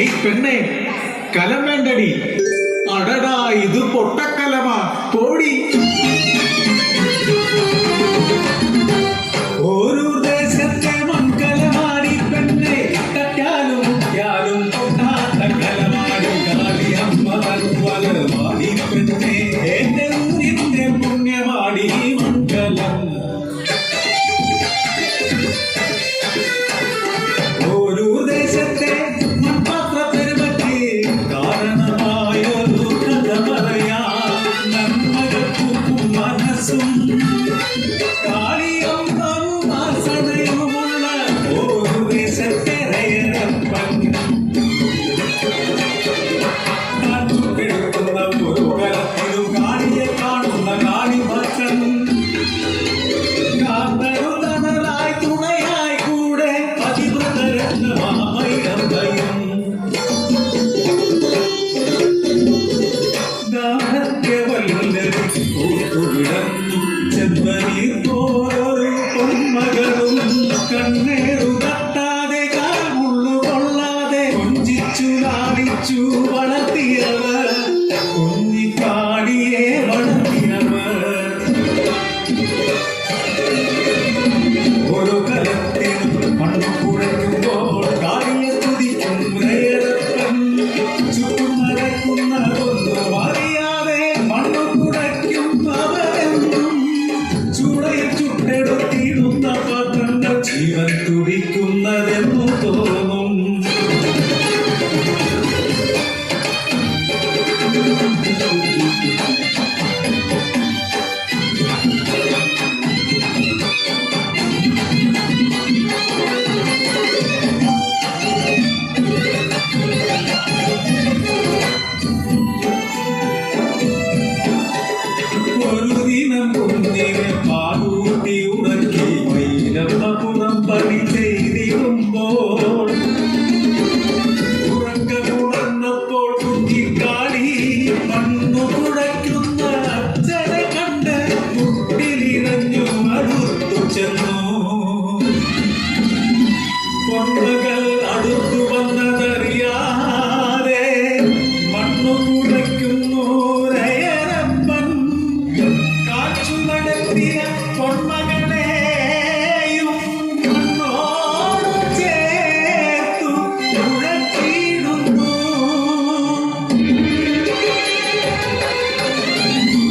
ഏയ് പെണ്ണെ, കലം വേണ്ടടി. അടടാ, ഇത് പൊട്ടക്കലമാ, പോടി. ഓരോ ദേശത്തെ മൺകലമാടി പെണ്ണെ, തട്ടാലും മുട്ടിയാലും പൊട്ടാത്ത കലമാടി. കാളിയമ്മ വലമാടി പെണ്ണെ, എന്റെ ഊരിന്റെ പുണ്യമാടി മൺകലം. ഓരോ ദേശത്തെ വളർത്തിയവർ കുഞ്ഞിക്കാടിയെ വളർത്തിയവർ ഓരോ കലത്തിൽ മണ്ണ് കുഴയ്ക്കുമ്പോൾ കാടിയെ തുതിക്കും ഹൃദയരപ്പൻ. ചുറ്റും നടക്കുന്നതൊന്നും അറിയാതെ മണ്ണ് കുഴയ്ക്കും അവരെന്നും. ചൂടയിൽ ചുട്ടെടുത്തിടുന്ന പാത്രങ്ങൾ ജീവൻ തുടിക്കുന്നതെന്നു തോന്നും. ഒരു ദിനം കുഞ്ഞിനെ പാലൂട്ടി ഉറക്കി വൈലപ്പുറം പണി ചെയ്തിടുമ്പോൾ ഉറക്കമുണർന്നപ്പോൾ കുഞ്ഞിക്കാളി മണ്ണു കുഴയ്ക്കുന്ന അച്ഛനെ കണ്ട് മുട്ടിലിറഞ്ഞു അടുത്തു ചെന്നു. പൊണ്ണകൾ അടുത്തു വന്നതറിയാതെ മണ്ണു കുഴയ്ക്കുന്നു രയരപ്പൻ. കാച്ചു നടത്തിയ പൊന്മകളെയും മണ്ണോട് ചേർത്തു കുഴച്ചിടുന്നു.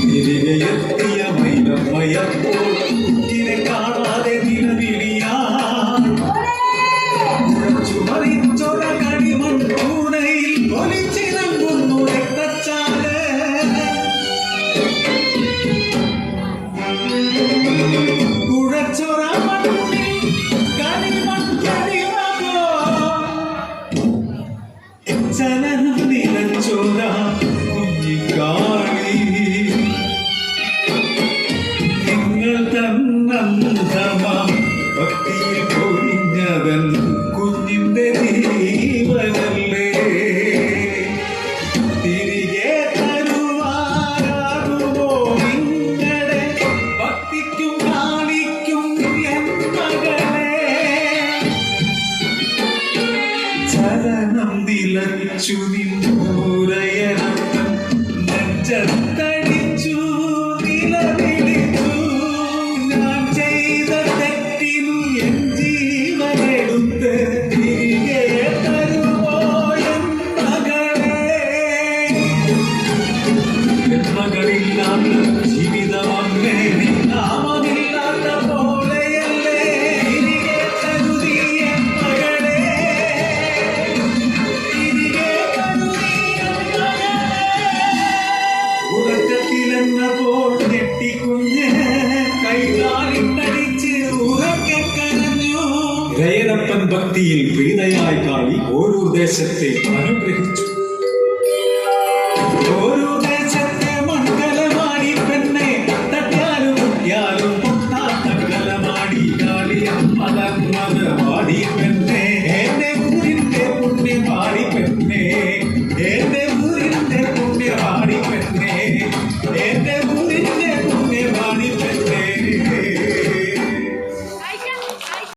തിരികെ എത്തിയ മൈലമ്മയപ്പോൾ കുഞ്ഞിനെ കാണാതെ നിലവിളിയാൻ കുഴച്ചു മറിച്ചൊര കളിമൺ കൂടയിൽ ഒലിച്ചിറങ്ങുന്നു രക്തച്ചാല്. കുഴച്ചൊര മണ്ണിൽ കളിമൺ കരിമോ ചലനം നിലച്ചൊര കുഞ്ഞിക്കാളി. നിങ്ങൾ തന്നന്തമാം ഭക്തിയിൽ പൊഴിഞ്ഞവൻ കുഞ്ഞിന്റെ ജീവനല്ലേ. തിരികെ തരുവാനാകുമോ നിങ്ങളുടെ ഭക്തിക്കും കാണിക്കും എൻ മകളെ. ചലനം നിലച്ചു നിന്നൂരയനപ്പൻ നെഞ്ചത്തടിച്ചു നിലവിളിച്ചു. ഞാൻ ചെയ്ത തെറ്റിനു എൻ ജീവനെടുത്ത് തിരികെ തരുമോ എൻ മകളെ. എൻ മകളില്ലാത്ത ജീവിതമേ നാമമില്ലാത്ത പോലെയല്ലേ. തിരികെ തരുതി എൻ മകളെ, തിരികെ തരുതി എൻ മകളെ. ഉറക്കത്തിലെന്നപ്പോൾ ഞെട്ടിക്കുഞ്ഞ് കൈകാലിട്ടടിച്ച് ഉറക്കെ കരഞ്ഞു. രയരപ്പൻ ഭക്തിയിൽ പ്രീതയായി കാളി ഓരോ ദേശത്തെ അനുഗ്രഹിച്ചു. ഓരോ ദേശത്തെ മൺകലമാടി പെണ്ണെ, തട്ടാലും മുട്ടിയാലും പൊട്ടാത്ത കലമാടി. കാളിയമ്മ വാടി പെണ്ണെ.